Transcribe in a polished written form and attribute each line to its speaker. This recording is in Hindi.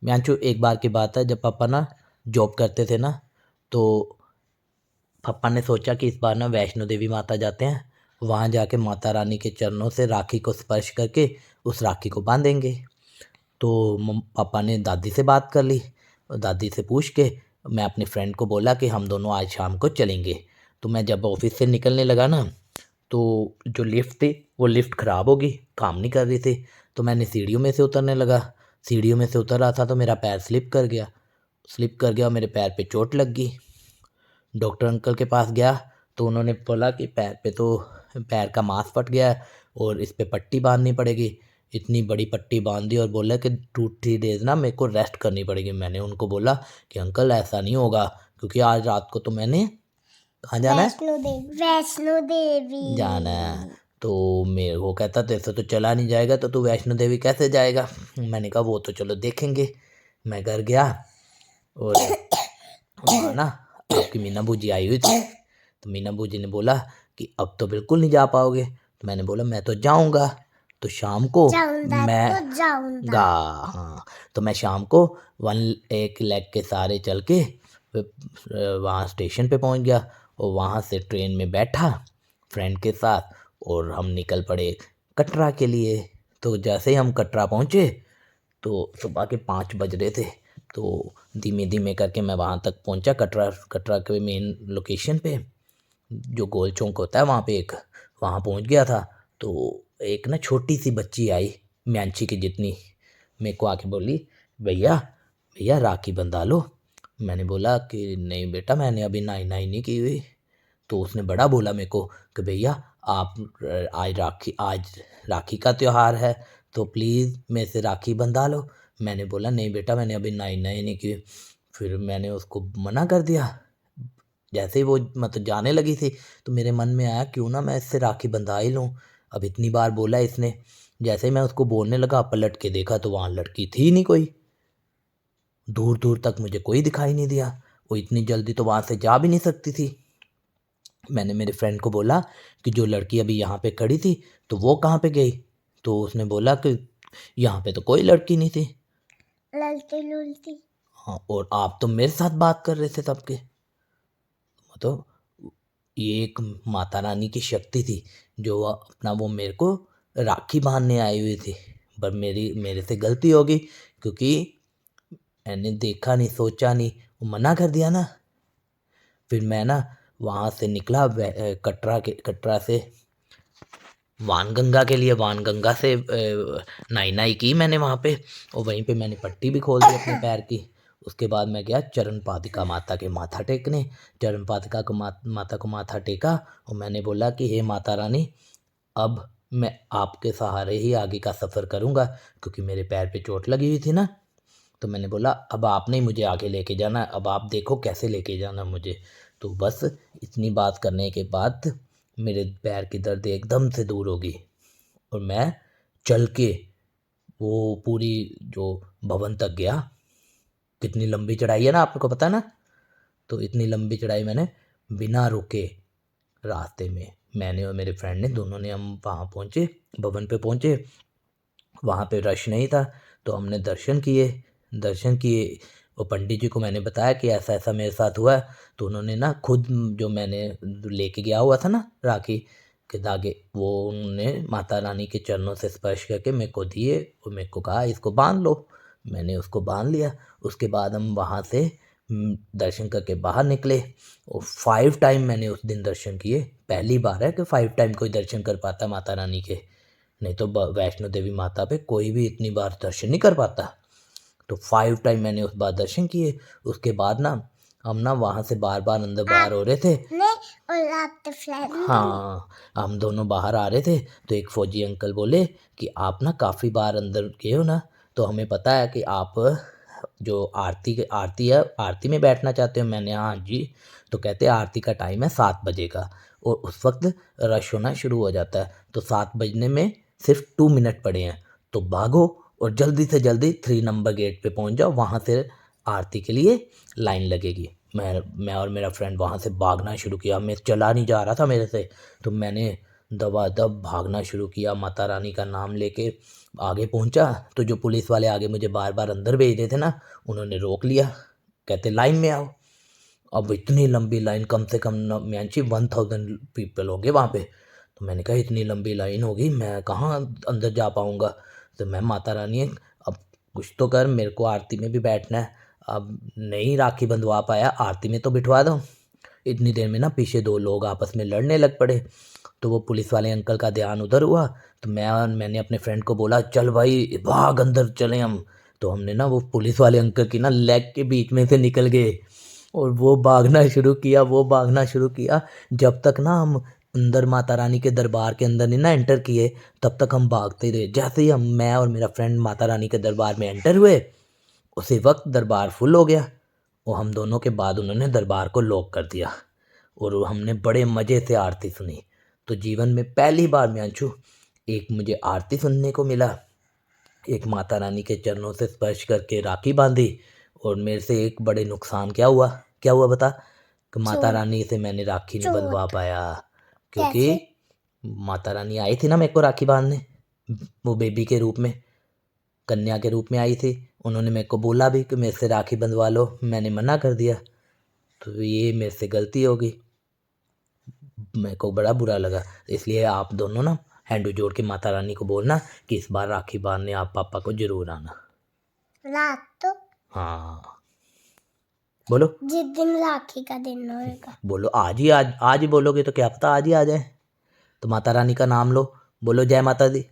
Speaker 1: मियांचू एक बार की बात है, जब पापा ना जॉब करते थे ना, तो पापा ने सोचा कि इस बार ना वैष्णो देवी माता जाते हैं, वहाँ जाके माता रानी के चरणों से राखी को स्पर्श करके उस राखी को बांधेंगे। तो पापा ने दादी से बात कर ली और दादी से पूछ के मैं अपने फ्रेंड को बोला कि हम दोनों आज शाम को चलेंगे। तो मैं जब ऑफिस से निकलने लगा ना, तो जो लिफ्ट थी वो लिफ्ट ख़राब हो गई, काम नहीं कर रही थी। तो मैंने सीढ़ियों में से उतरने लगा। सीढ़ियों में से उतर रहा था तो मेरा पैर स्लिप कर गया और मेरे पैर पे चोट लग गई। डॉक्टर अंकल के पास गया तो उन्होंने बोला कि पैर का मांस फट गया है और इस पे पट्टी बांधनी पड़ेगी। इतनी बड़ी पट्टी बांध दी और बोला कि 2-3 डेज ना मेरे को रेस्ट करनी पड़ेगी। मैंने उनको बोला कि अंकल ऐसा नहीं होगा, क्योंकि आज रात को तो मैंने कहाँ जाना है,
Speaker 2: वैष्णो देवी
Speaker 1: जाना है। तो मेरे वो कहता तेरे से तो चला नहीं जाएगा, तो तू वैष्णो देवी कैसे जाएगा। मैंने कहा वो तो चलो देखेंगे। मैं घर गया और वहाँ ना आपकी मीना बूजी आई हुई थी। तो मीना बूजी ने बोला कि अब तो बिल्कुल नहीं जा पाओगे। तो मैंने बोला मैं तो जाऊँगा, तो शाम को मैं गा हाँ, तो मैं शाम को एक लेग के सहारे चल के वहाँ स्टेशन पे पहुँच गया और वहाँ से ट्रेन में बैठा फ्रेंड के साथ और हम निकल पड़े कटरा के लिए। तो जैसे ही हम कटरा पहुँचे तो सुबह के 5 बज रहे थे। तो धीमे धीमे करके मैं वहाँ तक पहुँचा, कटरा के मेन लोकेशन पे, जो गोल चौक होता है वहाँ पे वहाँ पहुँच गया था। तो एक ना छोटी सी बच्ची आई, म्यांची की जितनी, मेरे को आके बोली भैया भैया राखी बंधा लो। मैंने बोला कि नहीं बेटा, मैंने अभी नाई नाई नहीं की हुई। तो उसने बड़ा बोला मेरे को कि भैया आप आज राखी का त्यौहार है, तो प्लीज़ मेरे से राखी बंधा लो। मैंने बोला नहीं बेटा, मैंने अभी नाई नाई नहीं की। फिर मैंने उसको मना कर दिया। जैसे ही वो मतलब जाने लगी थी तो मेरे मन में आया क्यों ना मैं इससे राखी बंधा ही लूँ। अब इतनी बार बोला इसने। जैसे ही मैं उसको बोलने लगा, पलट के देखा तो वहाँ लड़की थी ही नहीं कोई। दूर दूर तक मुझे कोई दिखाई नहीं दिया। वो इतनी जल्दी तो वहाँ से जा भी नहीं सकती थी। मैंने मेरे फ्रेंड को बोला कि जो लड़की अभी यहाँ पे खड़ी थी तो वो कहाँ पे गई। तो उसने बोला कि यहाँ पे तो कोई लड़की नहीं थी।
Speaker 2: ललती लुलती।
Speaker 1: हाँ, और आप तो मेरे साथ बात कर रहे थे सबके। मतलब ये एक माता रानी की शक्ति थी, जो अपना वो मेरे को राखी बांधने आई हुई थी। पर मेरे से गलती हो गई, क्योंकि मैंने देखा नहीं, सोचा नहीं, वो मना कर दिया ना। फिर मैं ना वहाँ से निकला कटरा से वानगंगा के लिए। वानगंगा से नाई नाई की मैंने वहाँ पे, और वहीं पे मैंने पट्टी भी खोल दी अपने पैर की। उसके बाद मैं गया चरण पादुका माता के माथा टेकने। चरण पादुका को माता को माथा टेका और मैंने बोला कि हे माता रानी, अब मैं आपके सहारे ही आगे का सफ़र करूँगा, क्योंकि मेरे पैर पे चोट लगी हुई थी ना। तो मैंने बोला अब आपने ही मुझे आगे लेके जाना है, अब आप देखो कैसे लेके जाना मुझे। तो बस इतनी बात करने के बाद मेरे पैर की दर्द एकदम से दूर हो गई और मैं चल के वो पूरी जो भवन तक गया। कितनी लंबी चढ़ाई है ना, आपको पता है ना। तो इतनी लंबी चढ़ाई मैंने बिना रुके रास्ते में, मैंने और मेरे फ्रेंड ने दोनों ने, हम वहाँ पहुँचे, भवन पे पहुँचे। वहाँ पे रश नहीं था तो हमने दर्शन किए और पंडित जी को मैंने बताया कि ऐसा ऐसा मेरे साथ हुआ है। तो उन्होंने ना खुद जो मैंने लेके गया हुआ था ना राखी के धागे, वो उन्होंने माता रानी के चरणों से स्पर्श करके मेरे को दिए और मेरे को कहा इसको बांध लो। मैंने उसको बांध लिया। उसके बाद हम वहाँ से दर्शन करके बाहर निकले और 5 टाइम मैंने उस दिन दर्शन किए। पहली बार है कि 5 टाइम कोई दर्शन कर पाता माता रानी के, नहीं तो वैष्णो देवी माता पे कोई भी इतनी बार दर्शन नहीं कर पाता। तो 5 टाइम मैंने उस बार दर्शन किए। उसके बाद ना हम ना वहाँ से बार बार अंदर बाहर हो रहे थे।
Speaker 2: और आप तो फ्रेंड।
Speaker 1: हाँ, हम दोनों बाहर आ रहे थे तो एक फौजी अंकल बोले कि आप ना काफ़ी बार अंदर गए हो ना, तो हमें पता है कि आप जो आरती है, आरती में बैठना चाहते हो। मैंने हाँ जी। तो कहते हैं आरती का टाइम है 7 बजे का और उस वक्त रश होना शुरू हो जाता है, तो 7 बजने में सिर्फ 2 मिनट पड़े हैं। तो भागो और जल्दी से जल्दी 3 नंबर गेट पे पहुंच जाओ, वहाँ से आरती के लिए लाइन लगेगी। मैं और मेरा फ्रेंड वहाँ से भागना शुरू किया। मैं चला नहीं जा रहा था मेरे से, तो मैंने दबादब भागना शुरू किया, माता रानी का नाम लेके आगे पहुंचा तो जो पुलिस वाले आगे मुझे बार बार अंदर भेज रहे थे ना, उन्होंने रोक लिया, कहते लाइन में आओ। अब इतनी लंबी लाइन, कम से कम मैंची 1000 पीपल होंगे वहाँ पे। तो मैंने कहा इतनी लंबी लाइन होगी, मैं कहाँ अंदर जा पाऊँगा। तो मैं माता रानी अब कुछ तो कर, मेरे को आरती में भी बैठना है। अब नहीं राखी बंधवा पाया, आरती में तो बिठवा दो। इतनी देर में ना पीछे 2 लोग आपस में लड़ने लग पड़े। तो वो पुलिस वाले अंकल का ध्यान उधर हुआ, तो मैंने अपने फ्रेंड को बोला चल भाई भाग अंदर चलें हम। तो हमने ना वो पुलिस वाले अंकल की ना लेग के बीच में से निकल गए और वो भागना शुरू किया। जब तक ना हम अंदर माता रानी के दरबार के अंदर नहीं ना एंटर किए, तब तक हम भागते रहे। जैसे ही मैं और मेरा फ्रेंड माता रानी के दरबार में एंटर हुए, उसी वक्त दरबार फुल हो गया और हम दोनों के बाद उन्होंने दरबार को लॉक कर दिया और हमने बड़े मज़े से आरती सुनी। तो जीवन में पहली बार म्यांशु एक मुझे आरती सुनने को मिला, एक माता रानी के चरणों से स्पर्श करके राखी बांधी। और मेरे से एक बड़े नुकसान क्या हुआ बता, कि माता
Speaker 2: चोट।
Speaker 1: रानी से मैंने राखी नहीं बंधवा
Speaker 2: चोट।
Speaker 1: पाया, क्योंकि
Speaker 2: कैसे?
Speaker 1: माता रानी आई थी ना मेरे को राखी बांधने, वो बेबी के रूप में, कन्या के रूप में आई थी। उन्होंने मेरे को बोला भी कि मेरे से राखी बंधवा लो, मैंने मना कर दिया। तो ये मेरे से गलती हो गई, मेरे को बड़ा बुरा लगा। इसलिए आप दोनों ना हैंड जोड़ के माता रानी को बोलना कि इस बार राखी बांधने आप पापा को जरूर आना।
Speaker 2: रात तो
Speaker 1: हाँ बोलो
Speaker 2: जिस दिन राखी का दिन होगा।
Speaker 1: बोलो, आज ही बोलोगे तो क्या पता आज ही आ जाए। तो माता रानी का नाम लो, बोलो जय माता दी।